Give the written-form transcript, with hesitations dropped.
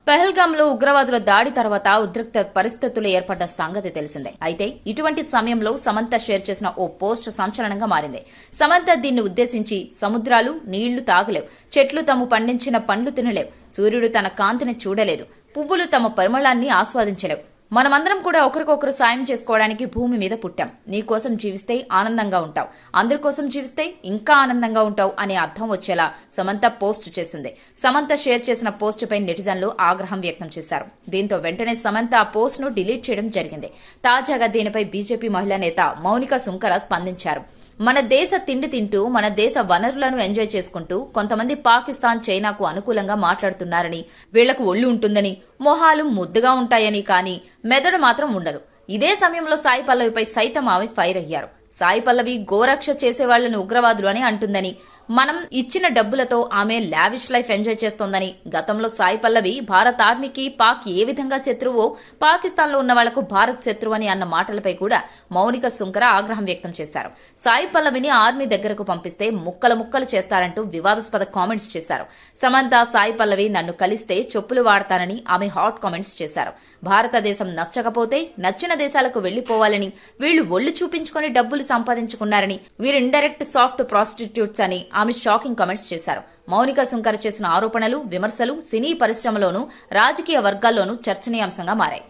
పహల్గాంలో ఉగ్రవాదుల దాడి తర్వాత ఉద్రిక్త పరిస్థితులు ఏర్పడ్డ సంగతి తెలిసిందే. అయితే ఇటువంటి సమయంలో సమంత షేర్ చేసిన ఓ పోస్ట్ సంచలనంగా మారింది. సమంత దీన్ని ఉద్దేశించి సముద్రాలు నీళ్లు తాగలేవు, చెట్లు తాము పండించిన పండ్లు తినలేవు, సూర్యుడు తన కాంతిని చూడలేదు, పువ్వులు తమ పరిమళాన్ని ఆస్వాదించలేవు. మనమందరం కూడా ఒకరికొకరు సాయం చేసుకోవడానికి భూమి మీద పుట్టాం. నీకోసం జీవిస్తే ఆనందంగా ఉంటావు, అందరి కోసం జీవిస్తే ఇంకా ఆనందంగా ఉంటావు అనే అర్థం వచ్చేలా సమంత పోస్ట్ చేసింది. సమంత షేర్ చేసిన పోస్ట్ పై నెటిజన్లు ఆగ్రహం వ్యక్తం చేశారు. దీంతో వెంటనే సమంత ఆ పోస్ట్ ను డిలీట్ చేయడం జరిగింది. తాజాగా దీనిపై బీజేపీ మహిళా నేత మౌనిక సుంకర స్పందించారు. మన దేశ తిండి తింటూ మన దేశ వనరులను ఎంజాయ్ చేసుకుంటూ కొంతమంది పాకిస్తాన్, చైనాకు అనుకూలంగా మాట్లాడుతున్నారని, వీళ్లకు ఒళ్ళు ఉంటుందని, మొహాలు ముద్దుగా ఉంటాయని, కానీ మెదడు మాత్రం ఉండదు. ఇదే సమయంలో సాయి పల్లవిపై సైతం ఆమె ఫైర్ అయ్యారు. సాయి పల్లవి గోరక్ష చేసేవాళ్లను ఉగ్రవాదులు అని అంటుందని, మనం ఇచ్చిన డబ్బులతో ఆమె లావిష్ లైఫ్ ఎంజాయ్ చేస్తోందని, గతంలో సాయి పల్లవి భారత్ ఆర్మీకి పాక్ ఏ విధంగా శత్రువో పాకిస్తాన్లో ఉన్న వాళ్లకు భారత్ శత్రువు అని అన్న మాటలపై కూడా మౌనిక సుంకర ఆగ్రహం వ్యక్తం చేశారు. సాయి పల్లవిని ఆర్మీ దగ్గరకు పంపిస్తే ముక్కలు ముక్కలు చేస్తారంటూ వివాదాస్పద కామెంట్స్ చేశారు. సమంత, సాయి పల్లవి నన్ను కలిస్తే చెప్పులు వాడతానని ఆమె హాట్ కామెంట్స్ చేశారు. భారతదేశం నచ్చకపోతే నచ్చిన దేశాలకు వెళ్లిపోవాలని, వీళ్లు ఒళ్లు చూపించుకుని డబ్బులు సంపాదించుకున్నారని, వీరు ఇండైరెక్ట్ సాఫ్ట్ ప్రాస్టిట్యూట్స్ అని ఆమె షాకింగ్ కామెంట్స్ చేశారు. మౌనిక సుంకర చేసిన ఆరోపణలు, విమర్శలు సినీ పరిశ్రమలోనూ రాజకీయ వర్గాల్లోనూ చర్చనీయాంశంగా మారాయి.